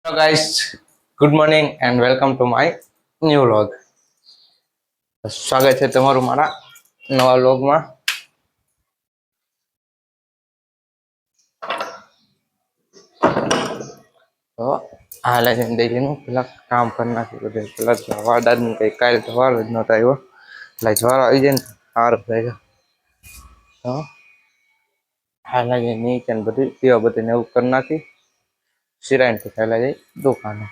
Hello guys, good morning and welcome to my new vlog. સ્વાગત છે તમારું મારા નવા vlogમાં. તો હાલ જ ડેલીનું પેલા કામ કરી નાખ્યું બધું. પેલા વાડાનું કંઈ કાલે તો વાર જ નહોતા આવ્યો એટલે જ્વાર આવી જાય ને સારું થાય. તો હાલ જ નીચે ને બધું દીવા બધી એવું કરી નાખી સિરાઈને તો પહેલા જઈ દુકાને.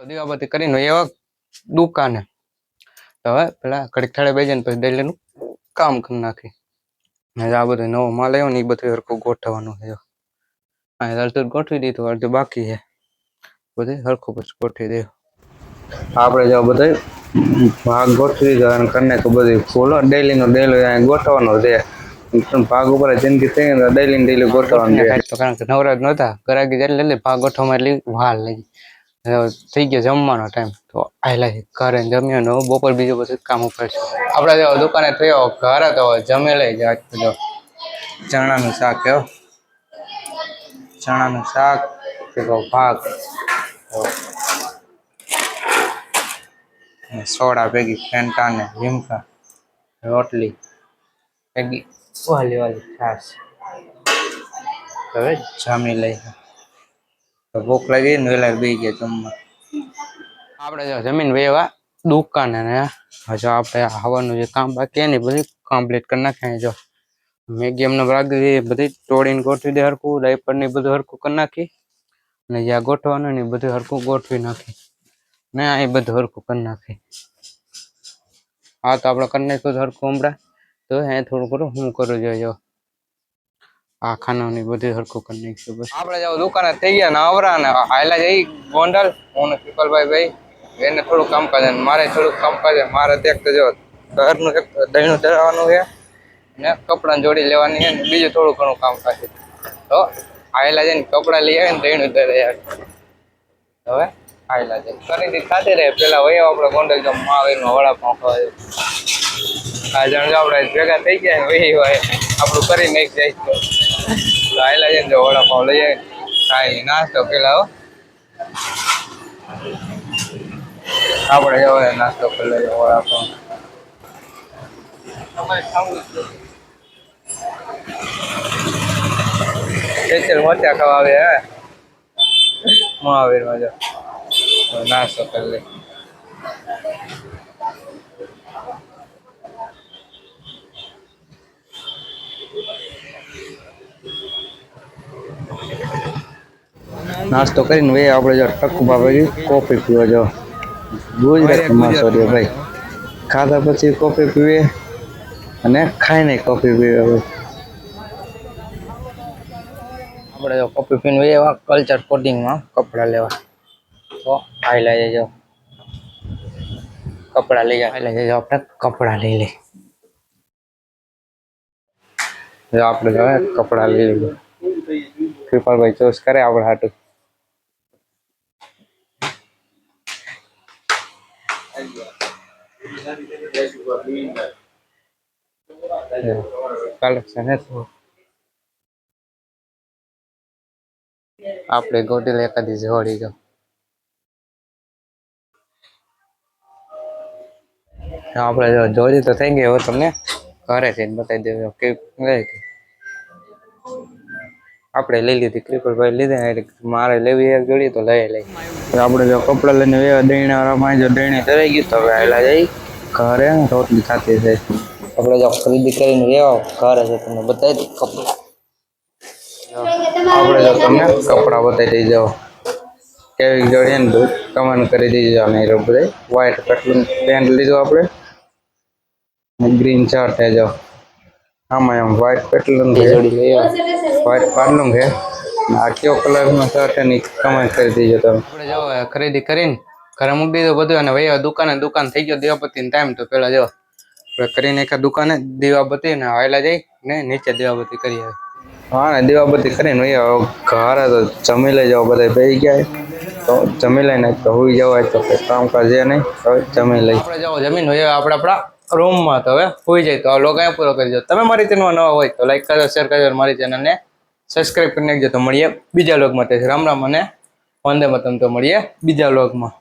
દીવાબત્તી કરીને એવા દુકાને તો હવે પેલા ઘડીક થાળે બેસી ને પછી ડેલીનું કામ કરી નાખી. આ બધું નવો માલ આવ્યો ને એ બધું હરખું ગોઠવવાનું છે. અડધું ગોઠવી દીધું, અડધું બાકી છે. બધું હરખું પછી ગોઠવી દે. આપણે જો બધું ભાગ ગોઠવી દીધો અને કરીને તો બધું ફૂલો ડેલીનો ડેલી ગોઠવવાનો છે. ભાગ ઉપર જિંદગી થઈ ને ડેલી ગોઠવવાનું છે. તો કારણ કે નવરાજ નહોતા ગરાગી એટલે ભાગ ગોઠવવામાં એટલી વાર લાગી. થઈ ગયો જમવાનો ટાઈમ તો આયલા ઘરે જમ્યો ને બપોર બીજું બધું કામ ઉપર છે. આપણે જો દુકાને થયો ઘરે તો જમી લઈ જાય. ચણાનું શાક કયો ચણાનું શાક ભાગ સોડા ભેગી ફેન્ટા ને લીમકા રોટલી ભેગી વાલી છાશ. હવે જમી લઈ ભૂખ લાગી ને વેલા બી ગયા જમવા. આપણે જો જમીન વેવા દુકાને ને હજુ આપણે હવાનું જે કામ બાકી ને બધું કમ્પ્લીટ કરી નાખીએ. જો મેગી એમને રાગી બધી તોડીને ગોઠવી દે હરખું, ડાયપર ને બધું હરખું કરી નાખી અને જ્યાં ગોઠવાનું ને બધું હરખું ગોઠવી નાખી ને એ બધું હરખું કરી નાખી. હા તો આપણે કરી નાખ્યું હરખું હમણાં તો એ થોડું કરું હું કરું જોઈએ. આ ખાનાની બધું હરખું કરી નાખ્યું. બસ આપણે જાવ દુકાને થઈ ગયા ને આવરા ને હાયલા જઈ ગોંડલ હું ને પીપલભાઈ એને થોડું કામકાજ મારે થોડુંક કામકાજ મારે દેખતો જો ઘરનું એક દહીણું ધરવાનું છે ને કપડાં જોડી લેવાની છે ને બીજું થોડું ઘણું કામકાજ છે. તો આયલા જઈને કપડાં લઈ આવે ને દહીણું ધરે હવે આયલા જઈને ખરીદી ખાતી રહે. પેલા વયો આપણે ગોંડલ જો મહાવીરમાં વડાપાઉં ખાવા આ જણ જો આપણે ભેગા થઈ ગયા વહી હોય આપણું કરી નાખી જાય તો આયલા જઈને જો વડાપાઉં લઈ આવે ખાઈ નાસ્તો પેલા આપણે જવાય નાસ્તો કરી લઈએ વડાપાઉં. મોટા ખાવા આવે હે મહાવીરમાં જો નાસ્તો કરી લે. નાસ્તો કરીને વે આપણે જો ટકુબા ભાઈ કોફી પીવા જાવ. ગુજરાતી માણસો રે ભાઈ, ખાધા પછી કોફી પીવે અને ખાઈને કોફી પીવે. આપણે જો કોફી પીને એવા કલ્ચર કોડિંગમાં કપડાં લેવા તો આયલા જજો કપડાં લઈ જાય. એટલે જજો આપણે કપડાં લઈ લઈએ. જો આપણે જો કપડાં લઈ લઈએ. કૃપાલભાઈ ચોઈસ કરે આપણે હાટું. કલેક્શન આપણે ગોટી લે એકાદી જોડી જો આપણે જો જોડી તો થઈ ગઈ. હવે તમને ઘરે જઈને બતાવી દેજો કેવી ગઈ. આપણે લઈ લીધી, કૃપાલભાઈ લીધા એટલે મારે લેવી એક જોડી તો લઈ લઈ. આપણે જો કપડા લઈને વેવા દહીણા જો દહીણી તરાઈ ગયું તો હવે આયલા જઈ ઘરે રોટલી ખાતી છે. આપણે જો ખરીદી કરીને વેવા ઘરે છે તમને બતાવી દઉં કપડા. આપણે જો તમને કપડા બતાવી દઈ જાઓ કેવી જોડી ને કમેન્ટ કરી દીજો. ને એ બધે વ્હાઈટ કટલું પેન્ટ લીધું આપણે ગ્રીન શર્ટ है जो આમાં એમ વ્હાઈટ પેટલું જોડી લઈ વ્હાઈટ પાડલું છે. આ કયો કલર નો શર્ટ છે ને કમેન્ટ કરી દીજો તમે. આપણે જો ખરીદી કરીને ઘરે મૂકી દીધું બધું અને વહી દુકાન થઈ ગયો દીવાબત્તી ટાઈમ. તો પેલા જો કરીને એક દુકાને દીવાબત્તી ને આવેલા જઈ ને નીચે દીવાબત્તી કરી આવે. હા ને દીવાબત્તી કરીને ઘરે તો જમી લઈ જાવ. બધા બેસી ગયા તો જમી લઈને તો હોઈ જવાય તો કામકાજ છે નહીં. હવે જમી લઈ આપણે જાવ જમીન હોય આપણે આપણા રૂમમાં તો હવે હોઈ જાય. તો આ લોગ અહીંયા પૂરો કરી દો. તમે મારી ચેનલમાં નવા હોય તો લાઈક કરજો, શેર કરજો, મારી ચેનલને સબસ્ક્રાઈબ કરી નાખજો. તો મળીએ બીજા વ્લોગમાં. રામ રામ અને વંદે માતરમ. તો મળીએ બીજા વ્લોગમાં.